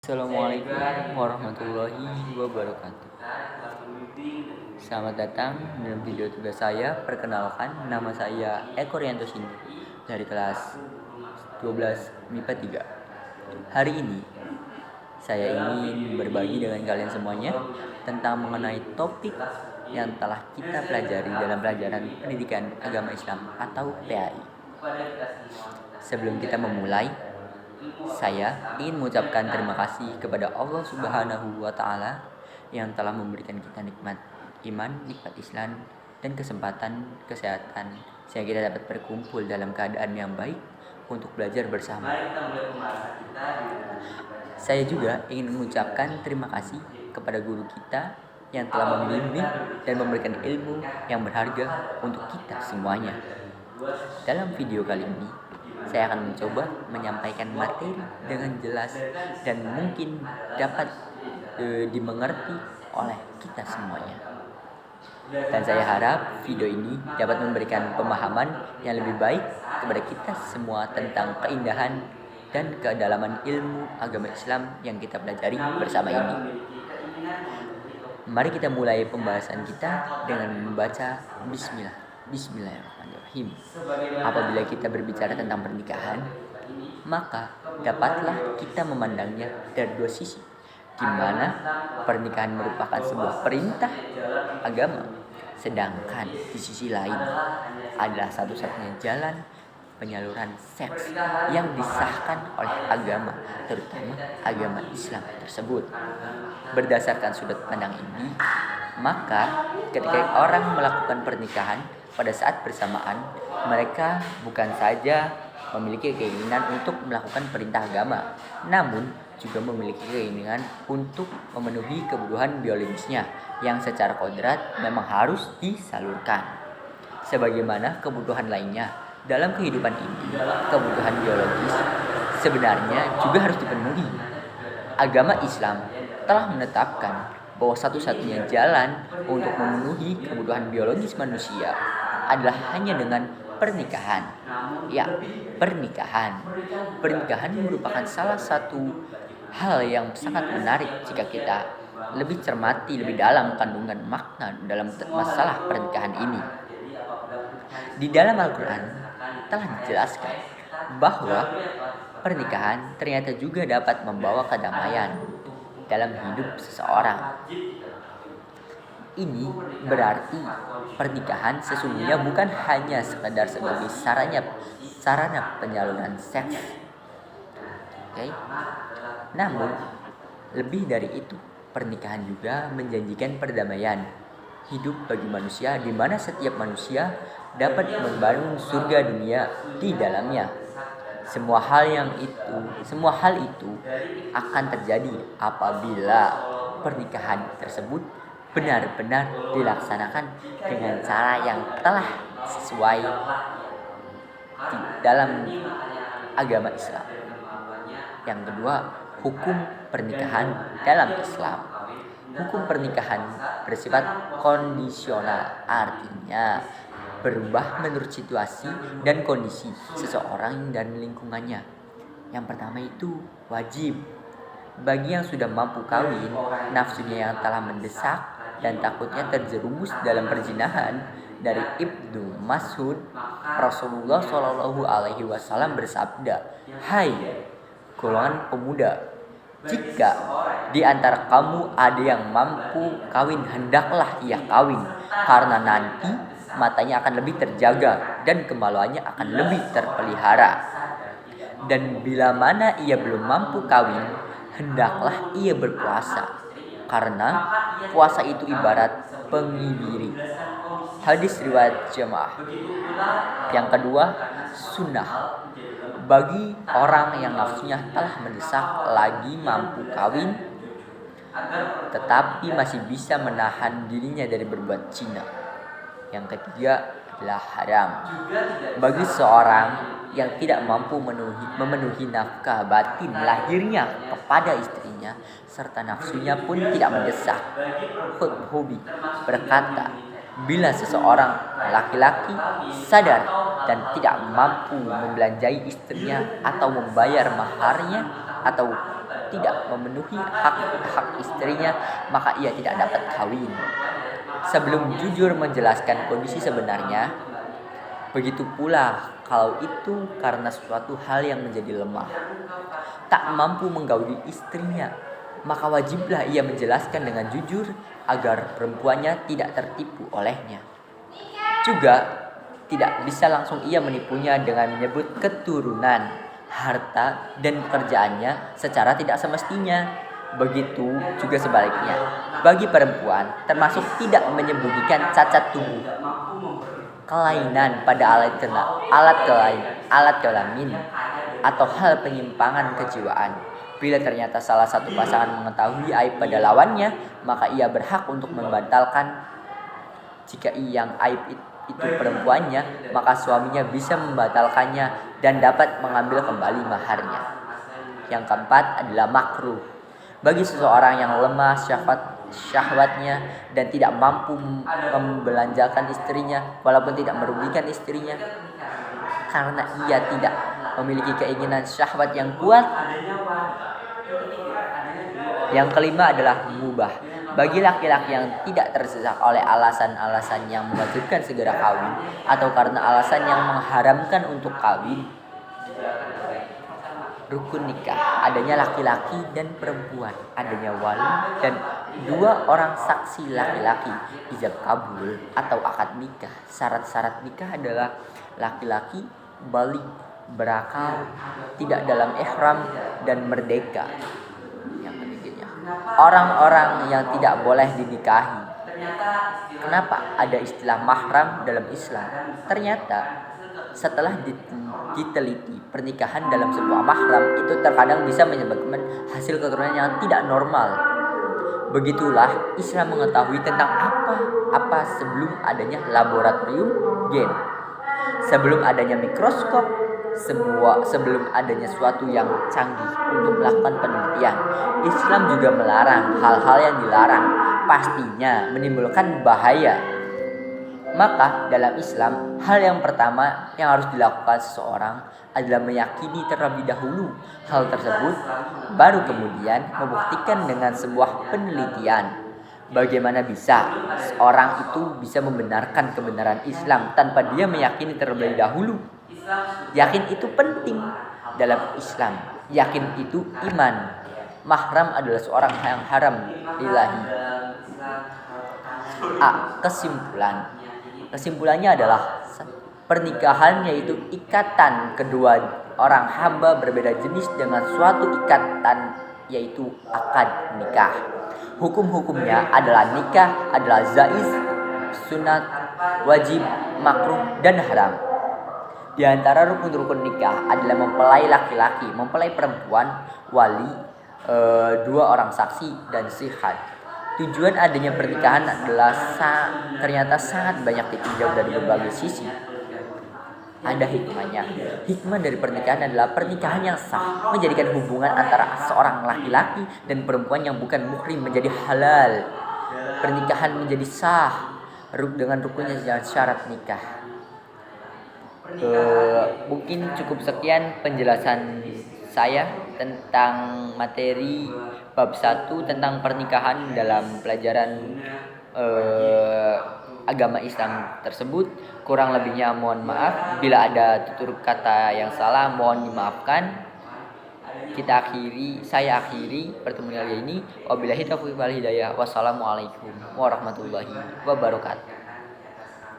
Assalamualaikum warahmatullahi wabarakatuh. Selamat datang dalam video tugas saya. Perkenalkan, nama saya Eko Rianto Sindu dari kelas 12 MIPA 3. Hari ini saya ingin berbagi dengan kalian semuanya tentang mengenai topik yang telah kita pelajari dalam pelajaran pendidikan agama Islam atau PAI. Sebelum kita memulai, saya ingin mengucapkan terima kasih kepada Allah Subhanahu wa Ta'ala yang telah memberikan kita nikmat iman, nikmat Islam, dan kesempatan kesehatan sehingga kita dapat berkumpul dalam keadaan yang baik untuk belajar bersama. Saya juga ingin mengucapkan terima kasih kepada guru kita yang telah membimbing dan memberikan ilmu yang berharga untuk kita semuanya. Dalam video kali ini, saya akan mencoba menyampaikan materi dengan jelas dan mungkin dapat dimengerti oleh kita semuanya. Dan saya harap video ini dapat memberikan pemahaman yang lebih baik kepada kita semua tentang keindahan dan kedalaman ilmu agama Islam yang kita pelajari bersama ini. Mari kita mulai pembahasan kita dengan membaca Bismillahirrahmanirrahim. Apabila kita berbicara tentang pernikahan, maka dapatlah kita memandangnya dari dua sisi, di mana pernikahan merupakan sebuah perintah agama, sedangkan di sisi lain adalah satu-satunya jalan penyaluran seks yang disahkan oleh agama, terutama agama Islam tersebut. Berdasarkan sudut pandang ini, maka ketika orang melakukan pernikahan pada saat bersamaan, mereka bukan saja memiliki keinginan untuk melakukan perintah agama, namun juga memiliki keinginan untuk memenuhi kebutuhan biologisnya yang secara kodrat memang harus disalurkan. Sebagaimana kebutuhan lainnya dalam kehidupan ini, kebutuhan biologis sebenarnya juga harus dipenuhi. Agama Islam telah menetapkan bahwa satu-satunya jalan untuk memenuhi kebutuhan biologis manusia adalah hanya dengan pernikahan. Ya, pernikahan. Pernikahan merupakan salah satu hal yang sangat menarik jika kita lebih cermati lebih dalam kandungan makna dalam masalah pernikahan ini. Di dalam Al-Quran telah dijelaskan bahwa pernikahan ternyata juga dapat membawa kedamaian dalam hidup seseorang. Ini berarti pernikahan sesungguhnya bukan hanya sekedar sebagai sarana penyaluran seks. Namun lebih dari itu, pernikahan juga menjanjikan perdamaian hidup bagi manusia, di mana setiap manusia dapat membangun surga dunia di dalamnya. Semua hal itu akan terjadi apabila pernikahan tersebut benar-benar dilaksanakan dengan cara yang telah sesuai di dalam agama Islam. Yang kedua, hukum pernikahan dalam Islam. Hukum pernikahan bersifat kondisional, artinya berubah menurut situasi dan kondisi seseorang dan lingkungannya. Yang pertama itu wajib. Bagi yang sudah mampu kawin, nafsunya yang telah mendesak dan takutnya terjerumus dalam perzinahan. Dari Ibnu Mas'ud, Rasulullah Shallallahu Alaihi Wasallam bersabda, "Hai golongan pemuda, jika di antara kamu ada yang mampu kawin, hendaklah ia kawin, karena nanti matanya akan lebih terjaga dan kemaluannya akan lebih terpelihara. Dan bila mana ia belum mampu kawin, hendaklah ia berpuasa, karena puasa itu ibarat penghibiri." Hadis riwayat Jamaah. Yang kedua, sunnah. Bagi orang yang nafsunya telah mendesak lagi mampu kawin, tetapi masih bisa menahan dirinya dari berbuat zina. Yang ketiga adalah haram. Bagi seorang yang tidak mampu memenuhi nafkah batin lahirnya kepada istrinya, serta nafsunya pun tidak mendesak. Qurtubi berkata, bila seseorang laki-laki sadar dan tidak mampu membelanjai istrinya atau membayar maharnya, atau tidak memenuhi hak istrinya, maka ia tidak dapat kawin. Sebelum jujur menjelaskan kondisi sebenarnya, begitu pula kalau itu karena suatu hal yang menjadi lemah, tak mampu menggauli istrinya, maka wajiblah ia menjelaskan dengan jujur agar perempuannya tidak tertipu olehnya. Juga tidak bisa langsung ia menipunya dengan menyebut keturunan, harta, dan pekerjaannya secara tidak semestinya. Begitu juga sebaliknya. Bagi perempuan, termasuk tidak menyembunyikan cacat tubuh, kelainan pada alat kelamin, atau hal penyimpangan kejiwaan. Bila ternyata salah satu pasangan mengetahui aib pada lawannya, maka ia berhak untuk membatalkan. Jika yang aib itu perempuannya, maka suaminya bisa membatalkannya dan dapat mengambil kembali maharnya. Yang keempat adalah makruh. Bagi seseorang yang lemah syahwatnya dan tidak mampu membelanjakan istrinya, walaupun tidak merugikan istrinya, karena ia tidak memiliki keinginan syahwat yang kuat. Yang kelima adalah mubah. Bagi laki-laki yang tidak terdesak oleh alasan-alasan yang mewajibkan segera kawin atau karena alasan yang mengharamkan untuk kawin, rukun nikah, adanya laki-laki dan perempuan, adanya wali dan 2 orang saksi laki-laki, ijab kabul atau akad nikah. Syarat-syarat nikah adalah laki-laki baligh, berakal, tidak dalam ihram, dan merdeka. Yang ketiganya, orang-orang yang tidak boleh dinikahi. Kenapa ada istilah mahram dalam Islam? Ternyata setelah diteliti, pernikahan dalam sebuah mahram itu terkadang bisa menyebabkan hasil keturunan yang tidak normal. Begitulah Islam mengetahui tentang apa sebelum adanya laboratorium gen, sebelum adanya mikroskop, sebelum adanya suatu yang canggih untuk melakukan penelitian. Islam juga melarang hal-hal yang dilarang pastinya menimbulkan bahaya. Maka dalam Islam, hal yang pertama yang harus dilakukan seseorang adalah meyakini terlebih dahulu hal tersebut, baru kemudian membuktikan dengan sebuah penelitian. Bagaimana bisa seorang itu bisa membenarkan kebenaran Islam tanpa dia meyakini terlebih dahulu? Yakin itu penting dalam Islam. Yakin itu iman. Mahram adalah seorang yang haram lillahi. Kesimpulannya adalah pernikahan yaitu ikatan kedua orang hamba berbeda jenis dengan suatu ikatan yaitu akad nikah. Hukum-hukumnya adalah nikah adalah jaiz, sunat, wajib, makruh, dan haram. Di antara rukun-rukun nikah adalah mempelai laki-laki, mempelai perempuan, wali, 2 orang saksi, dan sihat. Tujuan adanya pernikahan adalah ternyata sangat banyak ditinjau dari berbagai sisi. Ada hikmahnya. Hikmah dari pernikahan adalah pernikahan yang sah menjadikan hubungan antara seorang laki-laki dan perempuan yang bukan muhrim menjadi halal. Pernikahan menjadi sah dengan rukunnya dan syarat nikah. Mungkin cukup sekian penjelasan saya tentang materi bab 1 tentang pernikahan dalam pelajaran agama Islam tersebut. Kurang lebihnya mohon maaf. Bila ada tutur kata yang salah mohon dimaafkan. Saya akhiri pertemuan kali ini. Wabillahi taufiq wal hidayah. Wassalamualaikum warahmatullahi wabarakatuh.